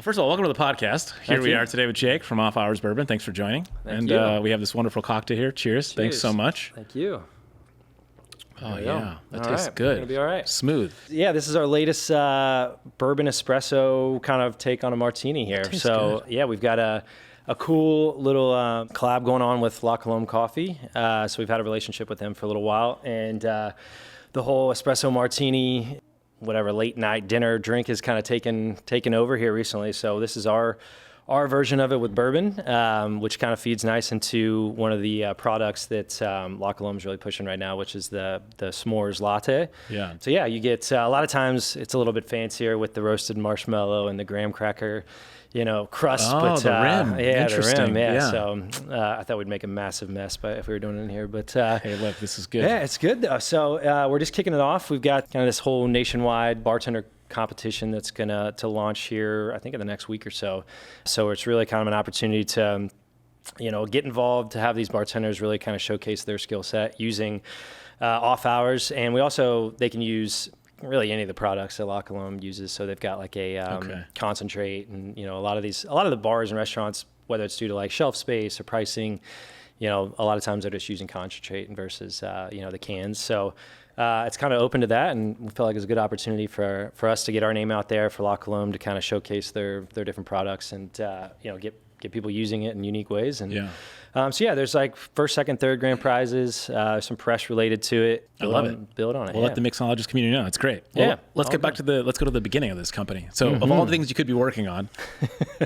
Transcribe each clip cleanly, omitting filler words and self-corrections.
First of all, welcome to the podcast. Here we are today with Jake from Off Hours Bourbon. Thanks for joining. Thank you. We have this wonderful cocktail here. Cheers. Thanks so much. Thank you. Oh, yeah. That tastes good. It's going to be all right. Smooth. Yeah, this is our latest bourbon espresso kind of take on a martini here. So, good. yeah, we've got a cool little collab going on with La Colombe Coffee. So we've had a relationship with them for a little while. And the whole espresso martini, whatever late night dinner drink is kind of taken over here recently. So this is our version of it with bourbon, which kind of feeds nice into one of the products that La Colombe's really pushing right now, which is the s'mores latte. Yeah. So yeah, you get a lot of times it's a little bit fancier with the roasted marshmallow and the graham cracker, crust. Oh, but, the rim. Yeah, Interesting. the rim. Yeah. Yeah. So I thought we'd make a massive mess if we were doing it in here. But Hey, look, this is good. yeah, it's good though. So we're just kicking it off. We've got kind of this whole nationwide bartender competition that's gonna launch here, I think in the next week or so. So it's really kind of an opportunity to, get involved, to have these bartenders really kind of showcase their skill set using off hours. And they can use really any of the products that La Colombe uses. So they've got like a concentrate, and a lot of the bars and restaurants, whether it's due to like shelf space or pricing, a lot of times they're just using concentrate versus the cans. So it's kind of open to that, and we feel like it's a good opportunity for us to get our name out there, for La Colombe to kind of showcase their different products and get people using it in unique ways. And there's like first, second, third grand prizes, some press related to it. I love it. Build on it. We'll let the mixologist community know. It's great. Well, Yeah. let's go to the beginning of this company. So of all the things you could be working on,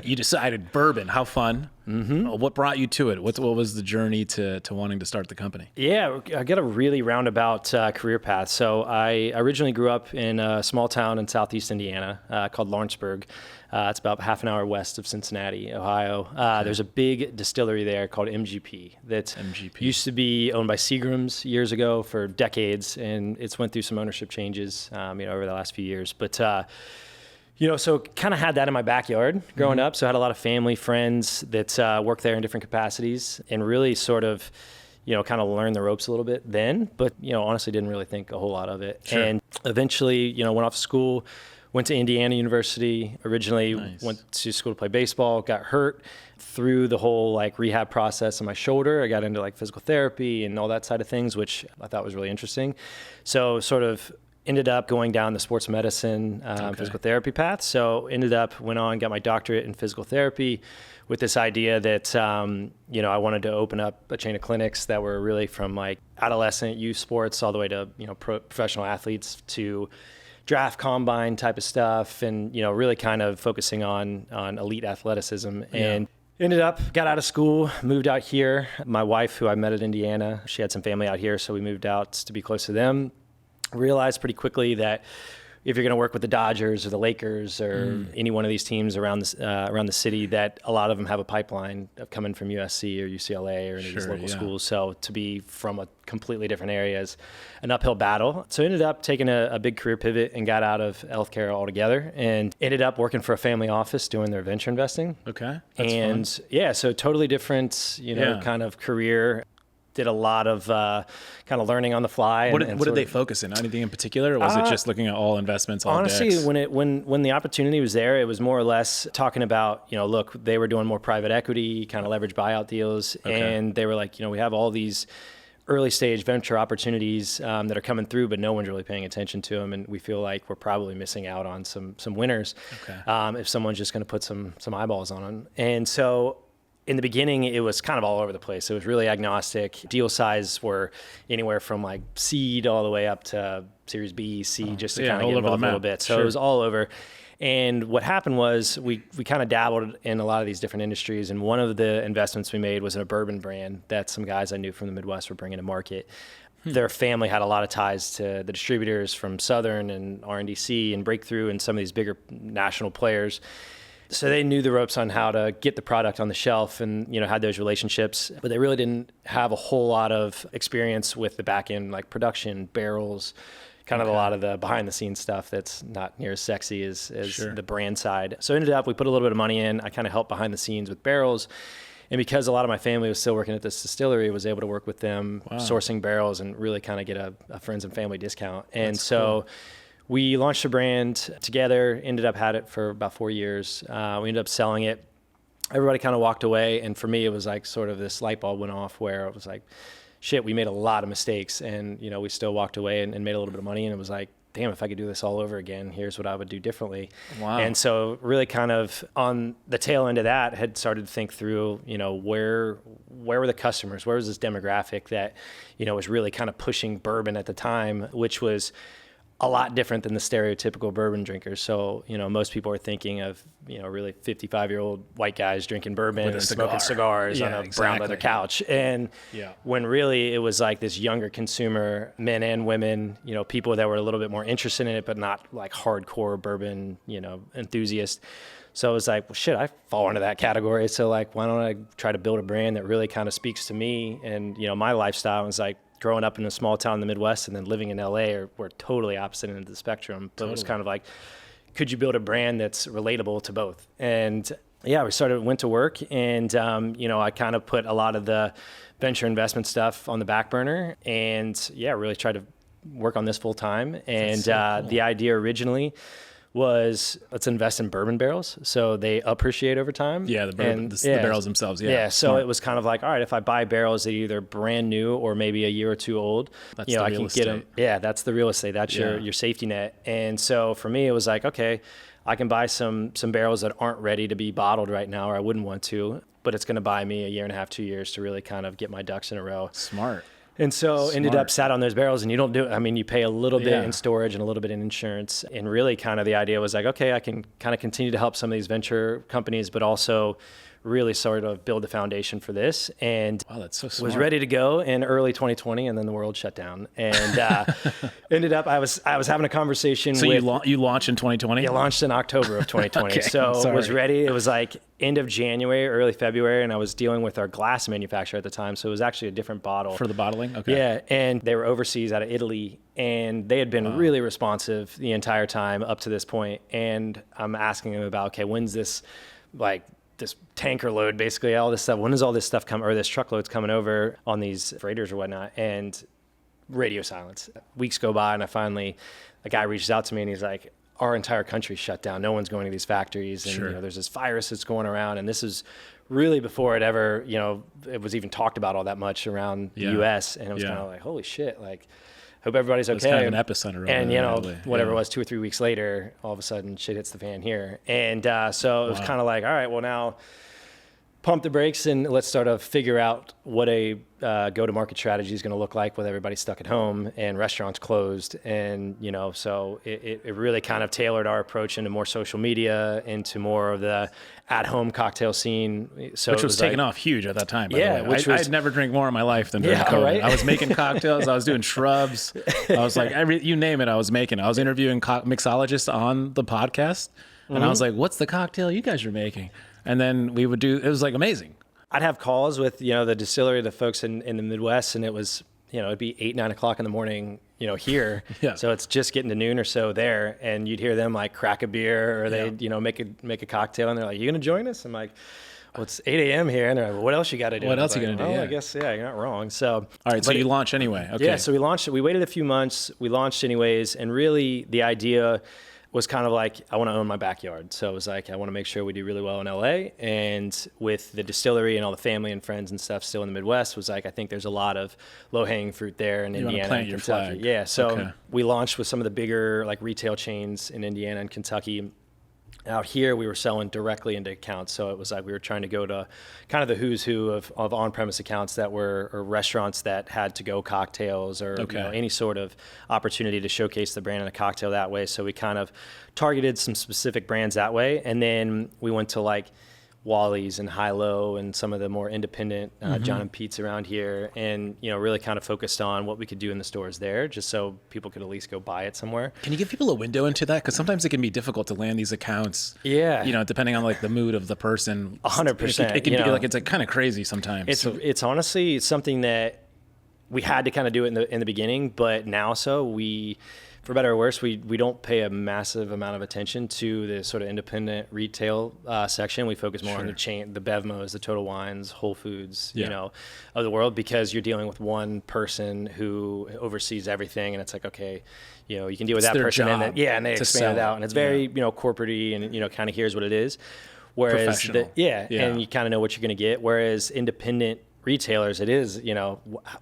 you decided bourbon. How fun. Mm-hmm. What brought you to it? What was the journey to wanting to start the company? Yeah, I got a really roundabout career path. So I originally grew up in a small town in southeast Indiana called Lawrenceburg. It's about half an hour west of Cincinnati, Ohio. There's a big distillery there called MGP that used to be owned by Seagram's years ago for decades, and it's went through some ownership changes over the last few years. But so kind of had that in my backyard growing up. So I had a lot of family, friends that worked there in different capacities, and really sort of, kind of learned the ropes a little bit then, but, honestly didn't really think a whole lot of it. Sure. And eventually, went off to school, went to Indiana University, originally went to school to play baseball, got hurt through the whole like rehab process on my shoulder. I got into like physical therapy and all that side of things, which I thought was really interesting. So sort of ended up going down the sports medicine, physical therapy path. So went on, got my doctorate in physical therapy with this idea that, I wanted to open up a chain of clinics that were really from like adolescent youth sports all the way to, professional athletes to draft combine type of stuff, and, really kind of focusing on elite athleticism. And got out of school, moved out here. My wife, who I met at Indiana, she had some family out here, so we moved out to be close to them. Realized pretty quickly that if you're going to work with the Dodgers or the Lakers or any one of these teams around the city, that a lot of them have a pipeline of coming from USC or UCLA or any of these local schools. So to be from a completely different area is an uphill battle. So I ended up taking a big career pivot and got out of healthcare altogether, and ended up working for a family office doing their venture investing. Okay. That's fun. So totally different, kind of career. Did a lot of kind of learning on the fly. What did they focus in? Anything in particular, or was it just looking at all investments, all honestly, decks? when the opportunity was there, it was more or less talking about, look, they were doing more private equity, kind of leverage buyout deals, and they were like, we have all these early stage venture opportunities that are coming through, but no one's really paying attention to them, and we feel like we're probably missing out on some winners if someone's just going to put some eyeballs on them. And so in the beginning, it was kind of all over the place. It was really agnostic. Deal size were anywhere from like seed all the way up to Series B, C, just to kind of get involved a little bit. So it was all over. And what happened was we kind of dabbled in a lot of these different industries. And one of the investments we made was in a bourbon brand that some guys I knew from the Midwest were bringing to market. Their family had a lot of ties to the distributors from Southern and R&DC and Breakthrough and some of these bigger national players. So they knew the ropes on how to get the product on the shelf and, had those relationships, but they really didn't have a whole lot of experience with the back end, like production, barrels, kind of a lot of the behind the scenes stuff that's not near as sexy as the brand side. So ended up, we put a little bit of money in. I kind of helped behind the scenes with barrels. And because a lot of my family was still working at this distillery, I was able to work with them sourcing barrels and really kind of get a friends and family discount. And that's so cool. we launched a brand together, had it for about 4 years. We ended up selling it. Everybody kind of walked away. And for me, it was like sort of this light bulb went off where it was like, shit, we made a lot of mistakes. And, we still walked away and made a little bit of money. And it was like, damn, if I could do this all over again, here's what I would do differently. Wow. And so really kind of on the tail end of that had started to think through, where were the customers? Where was this demographic that, was really kind of pushing bourbon at the time, which was a lot different than the stereotypical bourbon drinkers. So, most people are thinking of, really 55-year-old white guys drinking bourbon and smoking cigars on a brown leather couch. And when really it was like this younger consumer, men and women, people that were a little bit more interested in it, but not like hardcore bourbon, enthusiasts. So it was like, well, shit, I fall into that category. So like, why don't I try to build a brand that really kind of speaks to me and, my lifestyle? Was like, growing up in a small town in the Midwest and then living in LA were totally opposite ends of the spectrum. But It was kind of like, could you build a brand that's relatable to both? And we went to work and, I kind of put a lot of the venture investment stuff on the back burner and really tried to work on this full time. And so cool. The idea originally was let's invest in bourbon barrels so they appreciate over time. Yeah, the barrels themselves. Yeah. So Smart. It was kind of like, all right, if I buy barrels that are either brand new or maybe a year or two old, that's I can get them. Yeah, that's the real estate. That's your safety net. And so for me, it was like, okay, I can buy some barrels that aren't ready to be bottled right now, or I wouldn't want to, but it's going to buy me a year and a half, 2 years to really kind of get my ducks in a row. Smart. And so ended up sat on those barrels and you don't do it. I mean, you pay a little bit in storage and a little bit in insurance. And really kind of the idea was like, okay, I can kind of continue to help some of these venture companies, but also really sort of build the foundation for this. And wow, that's so smart. Was ready to go in early 2020 and then the world shut down. And ended up, I was having a conversation so with... you launched in 2020? Yeah, launched in October of 2020. Okay, so was ready. It was like end of January, early February, and I was dealing with our glass manufacturer at the time. So it was actually a different bottle. For the bottling? Okay. Yeah, and they were overseas out of Italy, and they had been really responsive the entire time up to this point. And I'm asking them about, okay, when's this, like, this tanker load, basically all this stuff, when is all this stuff come, or this truckload's coming over on these freighters or whatnot? And radio silence. Weeks go by and a guy reaches out to me and he's like, our entire country's shut down. No one's going to these factories. And there's this virus that's going around. And this is really before it ever, it was even talked about all that much around the US. And it was kind of like, holy shit, like, hope everybody's okay. It's kind of an epicenter. And, whatever it was, 2 or 3 weeks later, all of a sudden shit hits the fan here. And so it was kind of like, all right, well now pump the brakes and let's start to figure out what a go-to-market strategy is going to look like with everybody stuck at home and restaurants closed. And, so it really kind of tailored our approach into more social media, into more of the at-home cocktail scene. So which was taking off huge at that time. By the way. I'd never drink more in my life than during COVID. Right? I was making cocktails. I was doing shrubs. I was like, you name it, I was making. I was interviewing mixologists on the podcast. And I was like, what's the cocktail you guys are making? And then we would it was like amazing. I'd have calls with, the distillery, the folks in the Midwest, and it was, it'd be 8, 9 o'clock in the morning, here. So it's just getting to noon or so there. And you'd hear them like crack a beer or they'd, make a cocktail and they're like, you going to join us? I'm like, well, it's 8 a.m. here. And they're like, what else you got to do? What else you going to do? I guess, you're not wrong. So, all right. So you launched anyway. Okay. Yeah. So we launched it. We waited a few months. We launched anyways. And really the idea was kind of like, I want to own my backyard. So it was like, I want to make sure we do really well in LA. And with the distillery and all the family and friends and stuff still in the Midwest, was like, I think there's a lot of low-hanging fruit there in Indiana and Kentucky. Yeah. So we launched with some of the bigger like retail chains in Indiana and Kentucky. Out here, we were selling directly into accounts. So it was like we were trying to go to kind of the who's who of on-premise accounts that were, or restaurants that had to-go cocktails or any sort of opportunity to showcase the brand in a cocktail that way. So we kind of targeted some specific brands that way. And then we went to like Wally's and High-Low and some of the more independent John and Pete's around here, and really kind of focused on what we could do in the stores there, just so people could at least go buy it somewhere. Can you give people a window into that? Because sometimes it can be difficult to land these accounts. Yeah, depending on like the mood of the person. 100%. It can be like it's like kind of crazy sometimes. It's honestly something that we had to kind of do it in the beginning, but now we for better or worse, we don't pay a massive amount of attention to the sort of independent retail section. We focus more on the chain, the Bevmos, the Total Wines, Whole Foods, of the world, because you're dealing with one person who oversees everything, and it's like, okay, you can deal with that person, and they expand it out, and it's very corporate-y, and kind of here's what it is. Whereas and you kind of know what you're going to get. Whereas independent retailers, it is,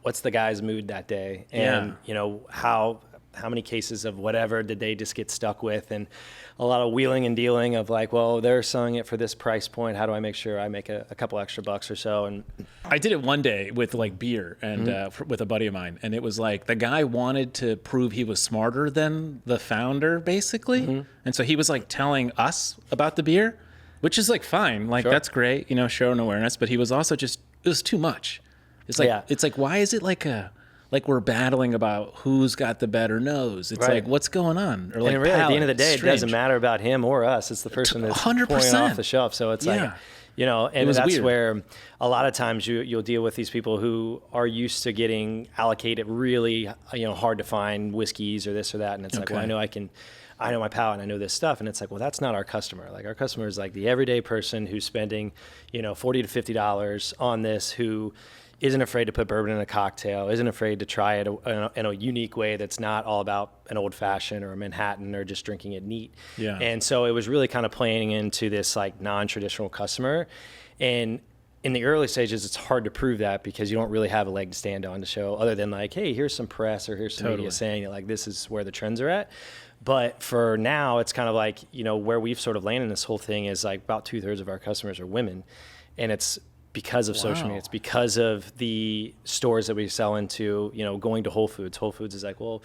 what's the guy's mood that day, and how many cases of whatever did they just get stuck with, and a lot of wheeling and dealing of like, well, they're selling it for this price point. How do I make sure I make a couple extra bucks or so? And I did it one day with like beer and with a buddy of mine, and it was like the guy wanted to prove he was smarter than the founder, basically, and so he was like telling us about the beer, which is like fine, like that's great, showing awareness, but he was also just, it was too much. It's like it's like, why is it like we're battling about who's got the better nose? It's like, what's going on? Or like, and really, at the end of the day, it doesn't matter about him or us. It's the person that's 100% pouring off the shelf. So it's like, and that's weird. Where a lot of times you'll deal with these people who are used to getting allocated really, hard to find whiskeys or this or that. And it's like, well, I know my palate and I know this stuff. And it's like, well, that's not our customer. Like, our customer is like the everyday person who's spending, $40 to $50 on this, who isn't afraid to put bourbon in a cocktail, isn't afraid to try it in a unique way that's not all about an old fashioned or a Manhattan or just drinking it neat. Yeah. And so it was really kind of playing into this like non-traditional customer. And in the early stages, it's hard to prove that because you don't really have a leg to stand on to show, other than like, hey, here's some press or here's some media saying that like this is where the trends are at. But for now, it's kind of like, where we've sort of landed in this whole thing is like about 2/3 of our customers are women. And it's because of social media. It's because of the stores that we sell into, going to Whole Foods. Whole Foods is like, well,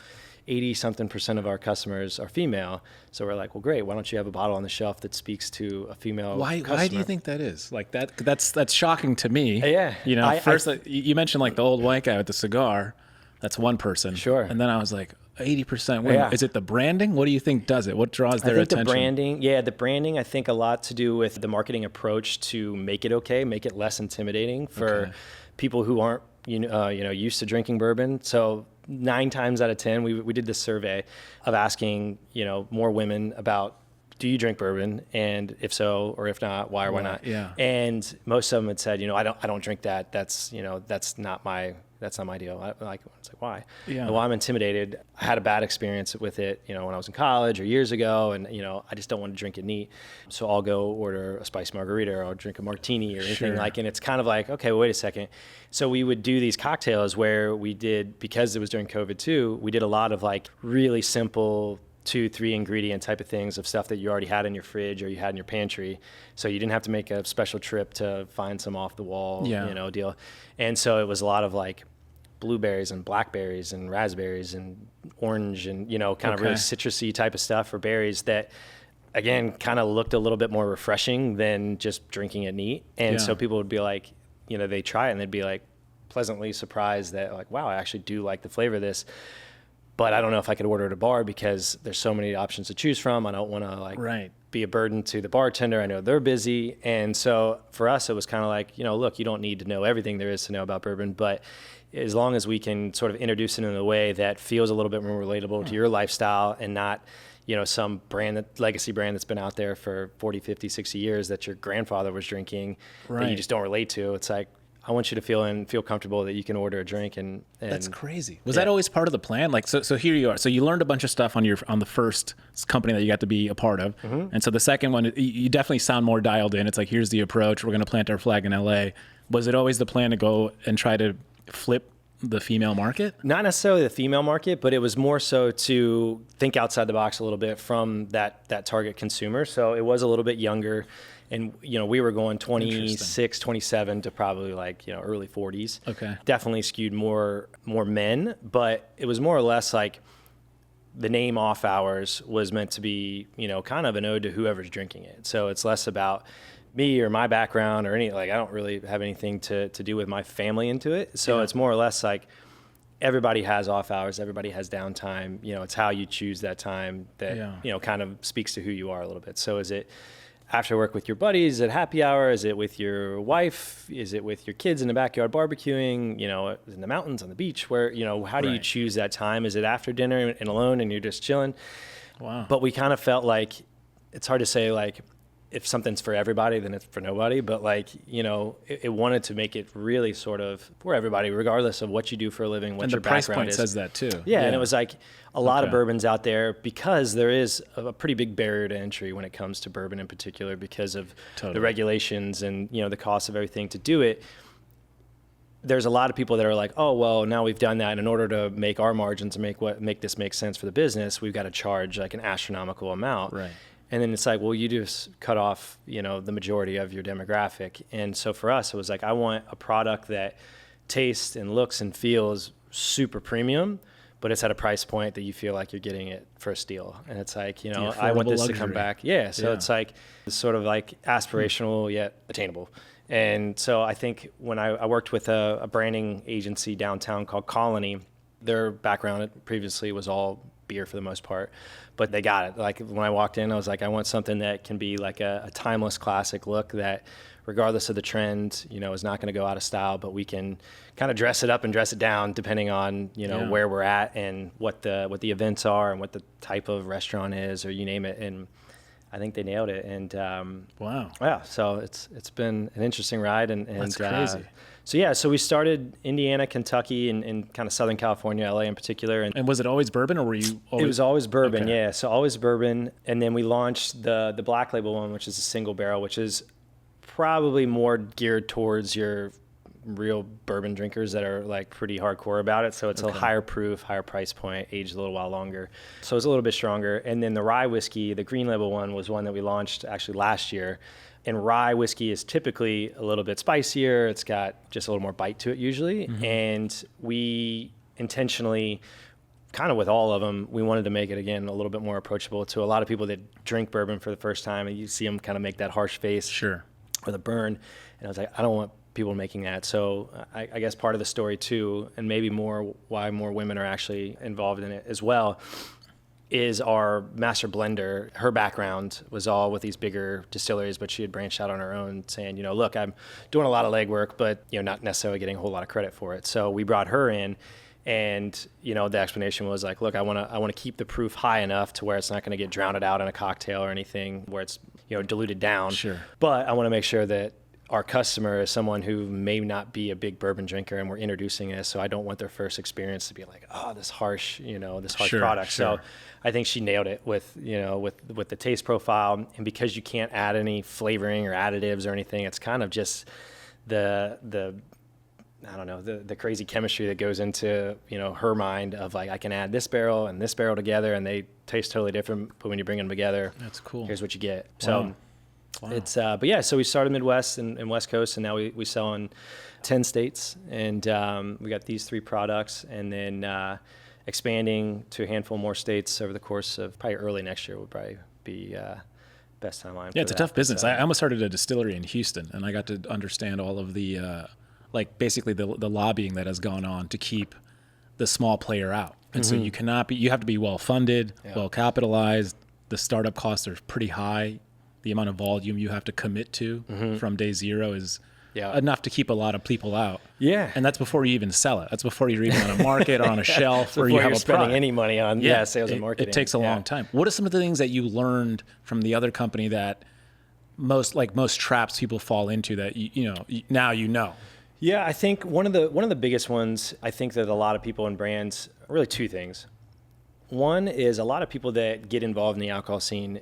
80-something% of our customers are female. So we're like, well, great. Why don't you have a bottle on the shelf that speaks to a female customer? Why do you think that is? Like that's shocking to me. Yeah. First, you mentioned like the old white guy with the cigar. That's one person. Sure. And then I was like, 80% women. Yeah. Is it the branding? What do you think does it? What draws their attention? The branding, I think a lot to do with the marketing approach to make it less intimidating for people who aren't, used to drinking bourbon. So 9 times out of 10, we did this survey of asking, more women about, do you drink bourbon? And if so, or if not, why or why not? Yeah. And most of them had said, I don't drink that. That's not my deal. It's like, why? Yeah. Well, I'm intimidated. I had a bad experience with it, when I was in college or years ago, and I just don't want to drink it neat. So I'll go order a spiced margarita, or I'll drink a martini or anything and it's kind of like, okay, well, wait a second. So we would do these cocktails where we did, because it was during COVID too, we did a lot of like really simple 2-3 ingredient type of things of stuff that you already had in your fridge or you had in your pantry. So you didn't have to make a special trip to find some off the wall, deal. And so it was a lot of like blueberries and blackberries and raspberries and orange and, kind of really citrusy type of stuff, or berries that, again, kind of looked a little bit more refreshing than just drinking it neat. And so people would be like, they try it and they'd be like pleasantly surprised that like, wow, I actually do like the flavor of this. But I don't know if I could order at a bar because there's so many options to choose from. I don't want to be a burden to the bartender. I know they're busy. And so for us, it was kind of like, look, you don't need to know everything there is to know about bourbon, but as long as we can sort of introduce it in a way that feels a little bit more relatable to your lifestyle and not, some legacy brand that's been out there for 40, 50, 60 years that your grandfather was drinking that you just don't relate to. It's like, I want you to feel comfortable that you can order a drink and that's crazy. Was that always part of the plan? Like, so here you are. So you learned a bunch of stuff on the first company that you got to be a part of. Mm-hmm. And so the second one, you definitely sound more dialed in. It's like, here's the approach. We're going to plant our flag in LA. Was it always the plan to go and try to flip the female market? Not necessarily the female market, but it was more so to think outside the box a little bit from that target consumer. So it was a little bit younger. And, we were going 26, 27 to probably like, early 40s. Okay. Definitely skewed more men, but it was more or less like the name Off Hours was meant to be, kind of an ode to whoever's drinking it. So it's less about me or my background or I don't really have anything to do with my family into it. So it's more or less like everybody has off hours, everybody has downtime. It's how you choose that time that, kind of speaks to who you are a little bit. So is it after work with your buddies at happy hour? Is it with your wife? Is it with your kids in the backyard barbecuing, in the mountains, on the beach? Where, how do you choose that time? Is it after dinner and alone and you're just chilling? Wow. But we kind of felt like, it's hard to say, like, if something's for everybody, then it's for nobody. But it wanted to make it really sort of for everybody, regardless of what you do for a living, what your background is. And the price point says that too. Yeah, and it was like a lot of bourbons out there, because there is a pretty big barrier to entry when it comes to bourbon in particular, because of the regulations and, the cost of everything to do it. There's a lot of people that are like, oh, well, now we've done that. And in order to make our margins and make this make sense for the business, we've got to charge like an astronomical amount. Right. And then it's like, well, you just cut off, the majority of your demographic. And so for us, it was like, I want a product that tastes and looks and feels super premium, but it's at a price point that you feel like you're getting it for a steal. And it's like, I want this to come back. Yeah. So it's like, it's sort of like aspirational yet attainable. And so I think when I worked with a branding agency downtown called Colony, their background previously was all beer for the most part, but they got it. Like when I walked in, I was like, I want something that can be like a timeless classic look that, regardless of the trend, is not going to go out of style, but we can kind of dress it up and dress it down depending on, where we're at and what the events are and what the type of restaurant is, or you name it. And I think they nailed it. And wow. Yeah, so it's been an interesting ride. And that's crazy. So we started Indiana, Kentucky, and kind of Southern California, LA in particular. And was it always bourbon, or were you always? It was always bourbon, yeah. So always bourbon. And then we launched the Black Label one, which is a single barrel, which is probably more geared towards your real bourbon drinkers that are like pretty hardcore about it. So it's a higher proof, higher price point, aged a little while longer. So it's a little bit stronger. And then the rye whiskey, the Green Label one, was one that we launched actually last year. And rye whiskey is typically a little bit spicier. It's got just a little more bite to it usually. Mm-hmm. And we intentionally, kind of with all of them, we wanted to make it, again, a little bit more approachable to a lot of people that drink bourbon for the first time. And you see them kind of make that harsh face. Sure. Or the burn. And I was like, I don't want people making that. So I guess part of the story too, and maybe more why more women are actually involved in it as well, is our master blender. Her background was all with these bigger distilleries, but she had branched out on her own, saying, look, I'm doing a lot of legwork, but not necessarily getting a whole lot of credit for it. So we brought her in, and the explanation was like, look, I want to keep the proof high enough to where it's not going to get drowned out in a cocktail or anything, where it's diluted down. Sure. But I want to make sure that our customer is someone who may not be a big bourbon drinker, and we're introducing this, so I don't want their first experience to be like, oh, this harsh, this harsh product. Sure. So I think she nailed it with the taste profile, and because you can't add any flavoring or additives or anything, it's kind of just the I don't know, the crazy chemistry that goes into, her mind of like, I can add this barrel and this barrel together and they taste totally different, but when you bring them together, that's cool. Here's what you get. Wow. So it's, but yeah, so we started Midwest and West Coast, and now we sell in 10 states, and we got these 3 products, and then expanding to a handful more states over the course of probably early next year would probably be best timeline. Yeah, it's a tough business. So, I almost started a distillery in Houston, and I got to understand all of the, basically the lobbying that has gone on to keep the small player out. And so you have to be well-funded, well-capitalized. The startup costs are pretty high. The amount of volume you have to commit to from day zero is enough to keep a lot of people out. Yeah. And that's before you even sell it. That's before you're even on a market or on a shelf or you have a spending product. Any money on sales and marketing. It takes a long time. What are some of the things that you learned from the other company that most traps people fall into that now you know? Yeah, I think one of the biggest ones, I think that a lot of people in brands, really 2 things. One is a lot of people that get involved in the alcohol scene,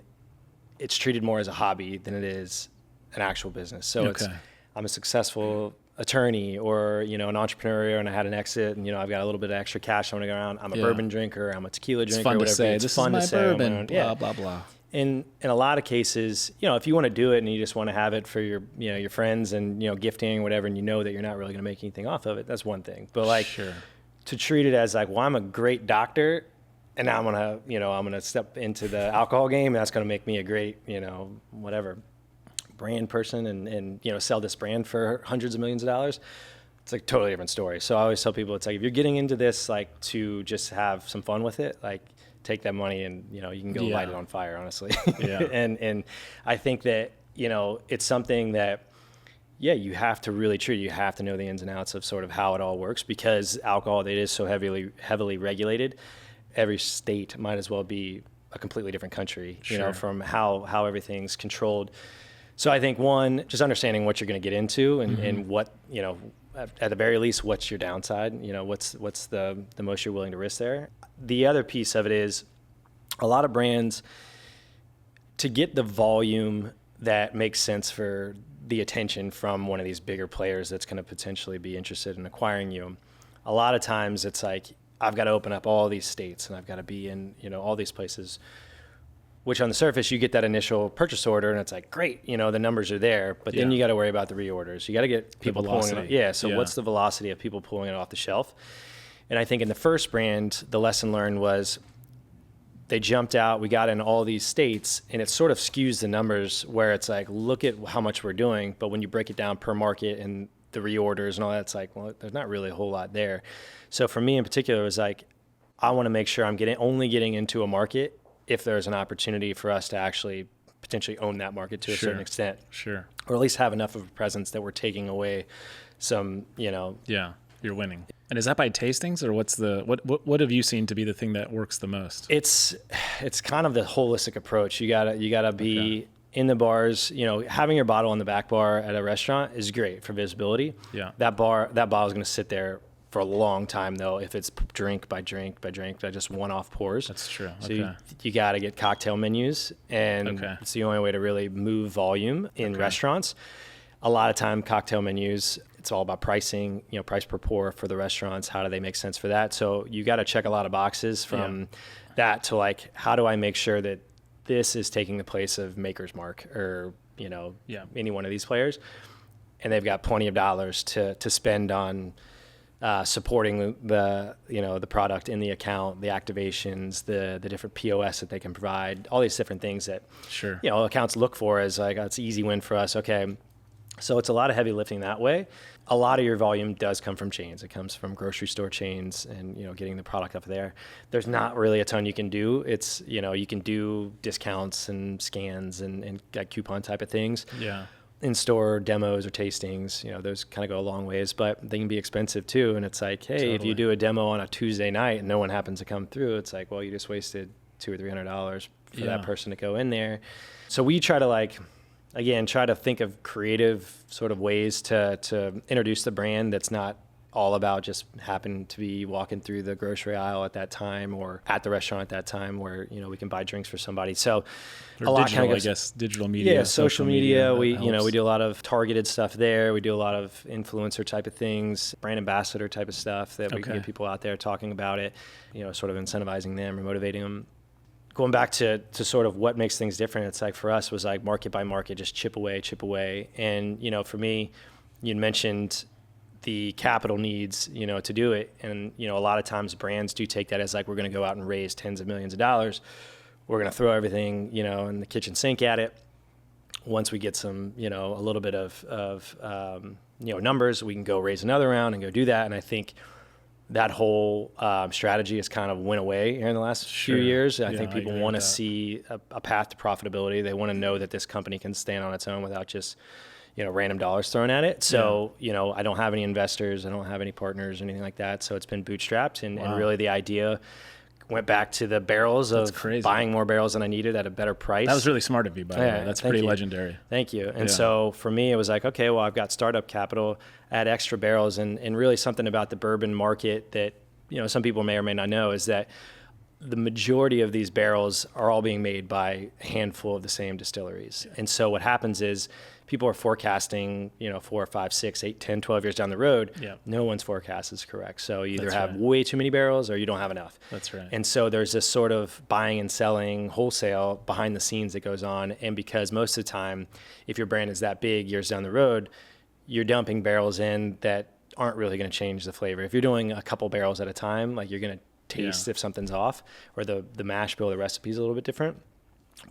it's treated more as a hobby than it is an actual business. So I'm a successful attorney or, an entrepreneur, and I had an exit, and, I've got a little bit of extra cash I want to go around. I'm a bourbon drinker, I'm a tequila drinker, fun whatever. To say, it's this fun is to my say. bourbon, blah, blah, blah. In a lot of cases, if you want to do it and you just want to have it for your, your friends and, gifting or whatever, and that you're not really going to make anything off of it, that's one thing. But to treat it as like, well, I'm a great doctor, and now I'm going to step into the alcohol game, and that's going to make me a great, whatever brand person and sell this brand for hundreds of millions of dollars. It's like a totally different story. So I always tell people, it's like, if you're getting into this, like, to just have some fun with it, like, take that money and, you can go light it on fire, honestly. Yeah. And I think that it's something that, you have to really treat. You have to know the ins and outs of sort of how it all works, because alcohol, it is so heavily regulated. Every state might as well be a completely different country, from how everything's controlled. So I think, one, just understanding what you're going to get into and what, at the very least, what's your downside, what's the most you're willing to risk there. The other piece of it is a lot of brands, to get the volume that makes sense for the attention from one of these bigger players that's going to potentially be interested in acquiring you. A lot of times it's like, I've got to open up all these states and I've got to be in, all these places, which on the surface you get that initial purchase order and it's like, great, the numbers are there, but then you got to worry about the reorders. You got to get people pulling it. So what's the velocity of people pulling it off the shelf? And I think in the first brand, the lesson learned was they jumped out, we got in all these states, and it sort of skews the numbers where it's like, look at how much we're doing, but when you break it down per market and the reorders and all that, it's like, well, there's not really a whole lot there. So for me in particular, it was like, I want to make sure I'm only getting into a market if there's an opportunity for us to actually potentially own that market to a certain extent. Sure. Or at least have enough of a presence that we're taking away some, Yeah, you're winning. And is that by tastings, or what have you seen to be the thing that works the most? It's kind of the holistic approach. You gotta be in the bars. Having your bottle on the back bar at a restaurant is great for visibility. Yeah. That bottle is going to sit there for a long time though, if it's drink by drink by drink by just one-off pours. That's true. So you got to get cocktail menus, and it's the only way to really move volume in restaurants. A lot of time cocktail menus, it's all about pricing, price per pour for the restaurants. How do they make sense for that? So you got to check a lot of boxes from that to like, how do I make sure that this is taking the place of Maker's Mark or, any one of these players, and they've got plenty of dollars to spend on supporting the product in the account, the activations, the different POS that they can provide, all these different things that accounts look for as like, it's an easy win for us. Okay. So it's a lot of heavy lifting that way. A lot of your volume does come from chains. It comes from grocery store chains and, getting the product up there. There's not really a ton you can do. It's, you can do discounts and scans and like coupon type of things. Yeah. In-store demos or tastings, those kind of go a long ways, but they can be expensive too. And it's like, hey, if you do a demo on a Tuesday night and no one happens to come through, it's like, well, you just wasted $200 or $300 for that person to go in there. So we try to try to think of creative sort of ways to introduce the brand that's not all about just happen to be walking through the grocery aisle at that time or at the restaurant at that time where, we can buy drinks for somebody. So a lot kind of goes, digital media. Yeah, social media. We do a lot of targeted stuff there. We do a lot of influencer type of things, brand ambassador type of stuff that we can get people out there talking about it, sort of incentivizing them or motivating them. Going back to sort of what makes things different, it's like for us was like market by market, just chip away. And, for me, you mentioned the capital needs, to do it. And, a lot of times brands do take that as like, we're going to go out and raise tens of millions of dollars. We're going to throw everything, in the kitchen sink at it. Once we get some, a little bit of numbers, we can go raise another round and go do that. And I think that whole strategy has kind of went away here in the last few years. I think people want to see a path to profitability. They want to know that this company can stand on its own without just, random dollars thrown at it. So, I don't have any investors. I don't have any partners or anything like that. So it's been bootstrapped. And really the idea went back to the barrels of buying more barrels than I needed at a better price. That was really smart of you, by the way. That's pretty legendary. Thank you. And so for me, it was like, okay, well, I've got startup capital, add extra barrels, and really something about the bourbon market that, some people may or may not know is that the majority of these barrels are all being made by a handful of the same distilleries. And so what happens is people are forecasting, 4, 5, 6, 8, 10, 12 years down the road. No one's forecast is correct. So you either have way too many barrels or you don't have enough. That's right. And so there's this sort of buying and selling wholesale behind the scenes that goes on. And because most of the time, if your brand is that big years down the road, you're dumping barrels in that aren't really going to change the flavor. If you're doing a couple barrels at a time, like you're going to taste if something's off, or the mash bill, the recipe is a little bit different.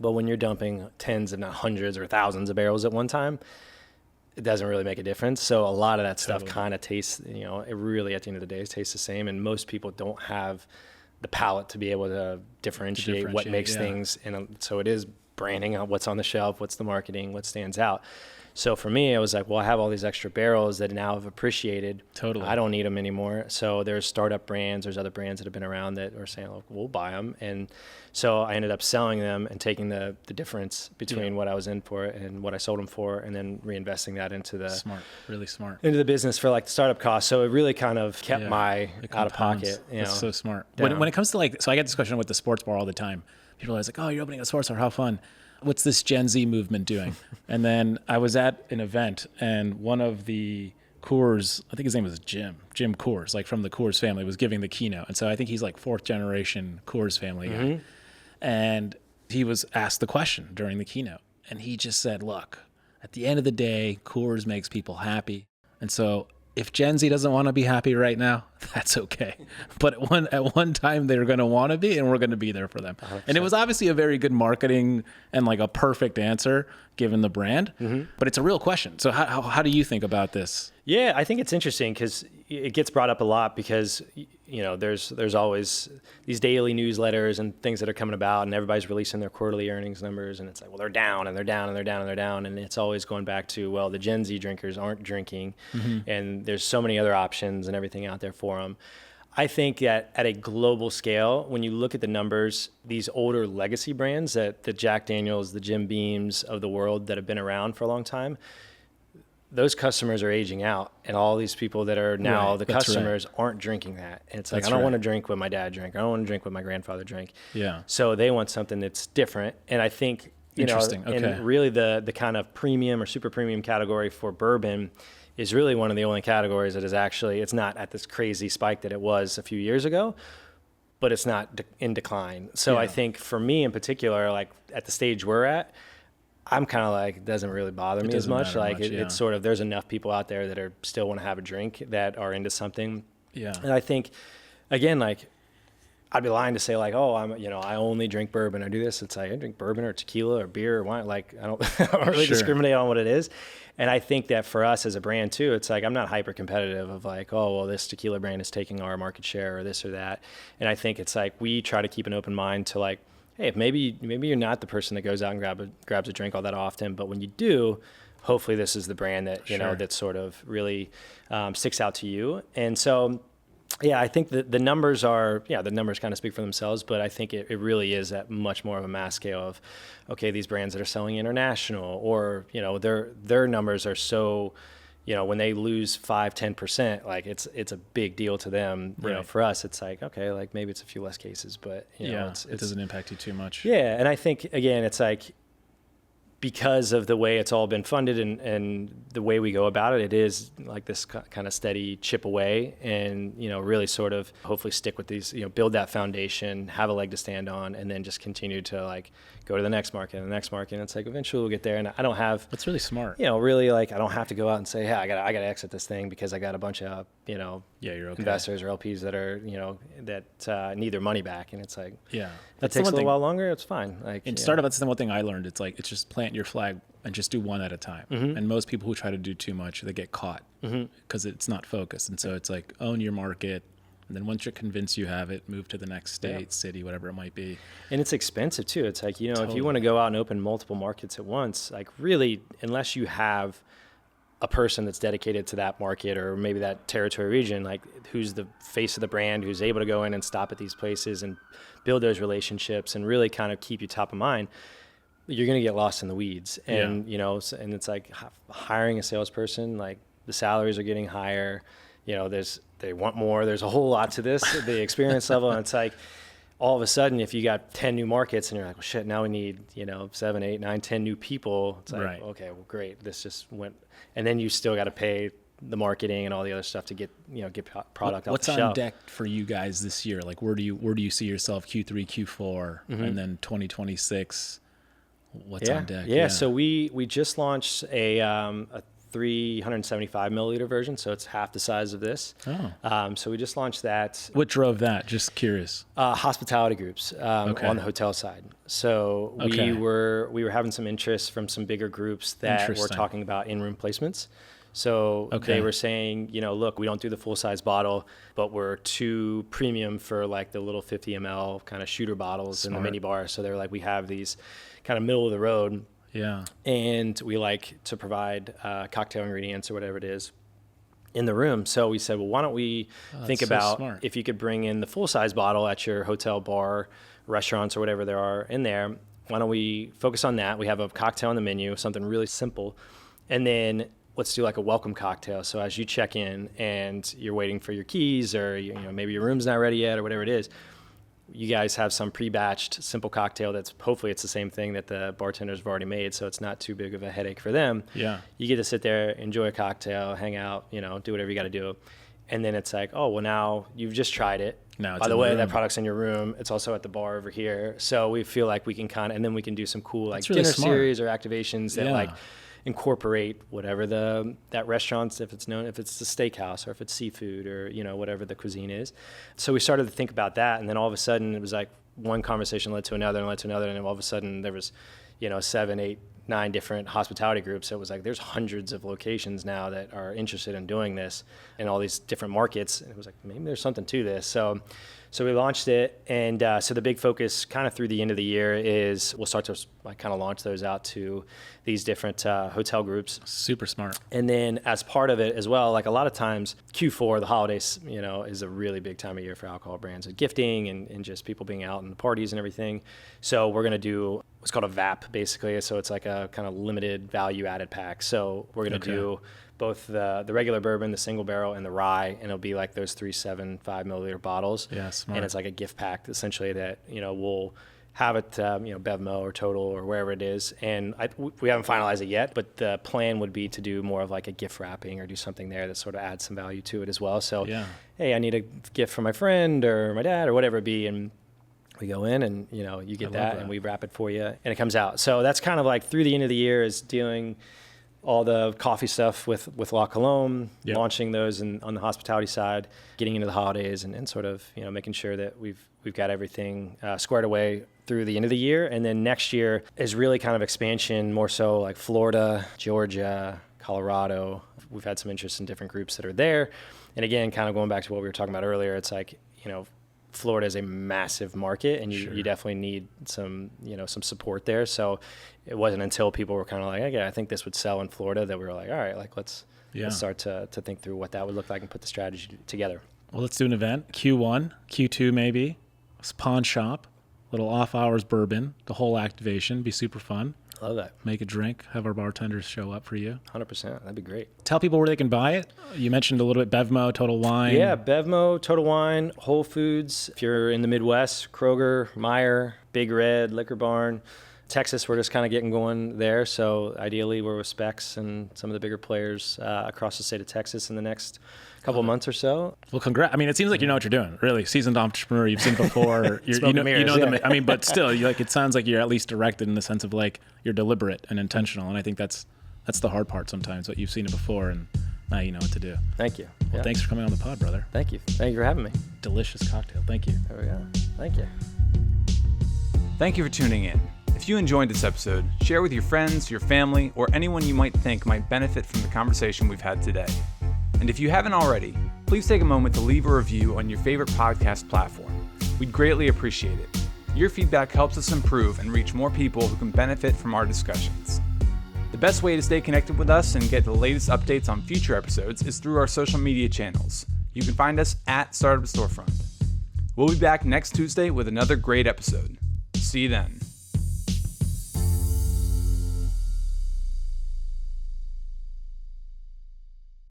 But when you're dumping tens, if not hundreds or thousands of barrels at one time, it doesn't really make a difference. So a lot of that stuff kind of tastes, it really at the end of the day tastes the same. And most people don't have the palate to be able to differentiate what makes things. And so it is branding, what's on the shelf, what's the marketing, what stands out. So for me, I was like, well, I have all these extra barrels that now have appreciated. Totally. I don't need them anymore. So there's startup brands, there's other brands that have been around that are saying, look, we'll buy them. And so I ended up selling them and taking the difference between what I was in for and what I sold them for, and then reinvesting that into the really smart into the business for like the startup costs. So it really kind of kept my out of pocket. That's so smart. When it comes to like, so I get this question with the sports bar all the time. People are always like, oh, you're opening a sports bar, how fun. What's this Gen Z movement doing? And then I was at an event, and one of the Coors, I think his name was Jim Coors, like from the Coors family, was giving the keynote. And so I think he's like 4th generation Coors family guy. And he was asked the question during the keynote. And he just said, look, at the end of the day, Coors makes people happy. And so if Gen Z doesn't want to be happy right now, that's okay. But at one time, they're going to want to be, and we're going to be there for them. 100%. And it was obviously a very good marketing and like a perfect answer given the brand. But it's a real question. So how do you think about this? Yeah, I think it's interesting because it gets brought up a lot because, you know, there's always these daily newsletters and things that are coming about, and everybody's releasing their quarterly earnings numbers, and it's like, well, they're down and they're down and they're down and they're down. And it's always going back to, well, the Gen Z drinkers aren't drinking, and there's so many other options and everything out there for them. I think that at a global scale, when you look at the numbers, these older legacy brands, that the Jack Daniels, the Jim Beams of the world that have been around for a long time, those customers are aging out, and all these people that are now the customers aren't drinking that. And it's like, I don't want to drink what my dad drank. I don't want to drink what my grandfather drank. Yeah. So they want something that's different. And I think, you know, and really the kind of premium or super premium category for bourbon is really one of the only categories that is actually, it's not at this crazy spike that it was a few years ago, but it's not in decline. So I think for me in particular, like at the stage we're at, I'm kind of like, it doesn't really bother me as much. Like it's sort of, there's enough people out there that are still want to have a drink that are into something. Yeah. And I think, again, like I'd be lying to say like, oh, I only drink bourbon or do this. It's like, I drink bourbon or tequila or beer or wine. Like I don't really discriminate on what it is. And I think that for us as a brand too, it's like, I'm not hyper competitive of like, oh, well, this tequila brand is taking our market share or this or that. And I think it's like, we try to keep an open mind to like, hey, if maybe you're not the person that goes out and grabs a drink all that often, but when you do, hopefully this is the brand that, you know, that sort of really sticks out to you. And so, yeah, I think that the numbers kind of speak for themselves, but I think it really is at much more of a mass scale of, okay, these brands that are selling international, or, you know, their numbers are so, you know, when they lose 5-10%, like it's a big deal to them. You know, for us, it's like, okay, like maybe it's a few less cases, but you know, it doesn't impact you too much. Yeah. And I think, again, it's like, because of the way it's all been funded and the way we go about it, it is like this kind of steady chip away, and, you know, really sort of hopefully stick with these, you know, build that foundation, have a leg to stand on, and then just continue to like go to the next market and the next market. And it's like, eventually we'll get there. And I don't have, that's really smart. You know, really like, I don't have to go out and say, hey, I gotta exit this thing because I got a bunch of, you know, investors or LPs that are, you know, that need their money back. And it's like, that takes a little while longer. It's fine. Like in startup, that's the one thing I learned. It's like, it's just plant your flag and just do one at a time. And most people who try to do too much, they get caught because it's not focused. And so it's like, own your market. And then once you're convinced you have it, move to the next state, city, whatever it might be. And it's expensive too. It's like, you know, if you want to go out and open multiple markets at once, like really, unless you have a person that's dedicated to that market or maybe that territory region, like who's the face of the brand, who's able to go in and stop at these places and build those relationships and really kind of keep you top of mind, you're going to get lost in the weeds. And, you know, and it's like hiring a salesperson, like the salaries are getting higher, you know, they want more. There's a whole lot to this, the experience level. And it's like, all of a sudden, if you got 10 new markets and you're like, well, shit, now we need, you know, 7, 8, 9, 10 new people. It's like, okay, well, great. This just went. And then you still got to pay the marketing and all the other stuff to get product off the shelf. What's on deck for you guys this year? Like, where do you see yourself Q3, Q4, and then 2026? What's on deck? Yeah. So we just launched a 375 milliliter version, so it's half the size of this. So we just launched that. What drove that? Just curious. Hospitality groups on the hotel side. So we were having some interest from some bigger groups that were talking about in-room placements. So they were saying, look, we don't do the full size bottle, but we're too premium for like the little 50 ml kind of shooter bottles in the mini bar. So they're like, we have these kind of middle of the road. Yeah. And we like to provide cocktail ingredients or whatever it is in the room. So we said, well, why don't we think about if you could bring in the full size bottle at your hotel, bar, restaurants, or whatever there are in there. Why don't we focus on that? We have a cocktail on the menu, something really simple. And then let's do like a welcome cocktail. So as you check in and you're waiting for your keys, or maybe your room's not ready yet, or whatever it is, you guys have some pre-batched simple cocktail that's hopefully it's the same thing that the bartenders have already made, so it's not too big of a headache for them. Yeah. You get to sit there, enjoy a cocktail, hang out, do whatever you got to do. And then it's like, oh, well, now you've just tried it. Now it's by the way, that product's in your room. It's also at the bar over here. So we feel like we can and then we can do some cool like dinner series or activations that like incorporate whatever that restaurant's, if it's the steakhouse or if it's seafood or whatever the cuisine is. So we started to think about that, and then all of a sudden it was like one conversation led to another, and all of a sudden there was 7, 8, 9 different hospitality groups. So it was like there's hundreds of locations now that are interested in doing this in all these different markets, and it was like maybe there's something to this. So we launched it, and so the big focus kind of through the end of the year is we'll start to like kind of launch those out to these different hotel groups. Super smart. And then as part of it as well, like a lot of times Q4, the holidays, is a really big time of year for alcohol brands, and gifting and just people being out and the parties and everything. So we're going to do what's called a VAP basically. So it's like a kind of limited value added pack. So we're going to do both the regular bourbon, the single barrel, and the rye, and it'll be like those 3, 7, 5 milliliter bottles. Yeah, smart. And it's like a gift pack essentially that we'll have it Bevmo or Total or wherever it is. And we haven't finalized it yet, but the plan would be to do more of like a gift wrapping or do something there that sort of adds some value to it as well. So hey, I need a gift from my friend or my dad or whatever it be, and we go in and you get that and we wrap it for you and it comes out. So that's kind of like through the end of the year is doing all the coffee stuff with La Colombe, launching those on the hospitality side, getting into the holidays and sort of making sure that we've got everything squared away through the end of the year. And then next year is really kind of expansion, more so like Florida, Georgia, Colorado. We've had some interest in different groups that are there. And again, kind of going back to what we were talking about earlier, it's like, Florida is a massive market, and you definitely need some support there. So it wasn't until people were kind of like, okay, I think this would sell in Florida, that we were like, all right, like let's start to think through what that would look like and put the strategy together. Well, let's do an event. Q1, Q2 maybe. Pawn shop, little Off Hours Bourbon, the whole activation, be super fun. Love that. Make a drink, have our bartenders show up for you. 100%. That'd be great. Tell people where they can buy it. You mentioned a little bit Bevmo, Total Wine. Yeah, Bevmo, Total Wine, Whole Foods. If you're in the Midwest, Kroger, Meijer, Big Red, Liquor Barn. Texas, we're just kind of getting going there. So ideally, we're with Specs and some of the bigger players across the state of Texas in the next couple of months or so. Well, congrats. I mean, it seems like you know what you're doing. Really, seasoned entrepreneur. You've seen before. I mean, but still, it sounds like you're at least directed in the sense of like you're deliberate and intentional. And I think that's the hard part sometimes. But you've seen it before, and now you know what to do. Thank you. Well, thanks for coming on the pod, brother. Thank you. Thank you for having me. Delicious cocktail. Thank you. There we go. Thank you. Thank you for tuning in. If you enjoyed this episode, share with your friends, your family, or anyone you might think might benefit from the conversation we've had today. And if you haven't already, please take a moment to leave a review on your favorite podcast platform. We'd greatly appreciate it. Your feedback helps us improve and reach more people who can benefit from our discussions. The best way to stay connected with us and get the latest updates on future episodes is through our social media channels. You can find us at Startup Storefront. We'll be back next Tuesday with another great episode. See you then.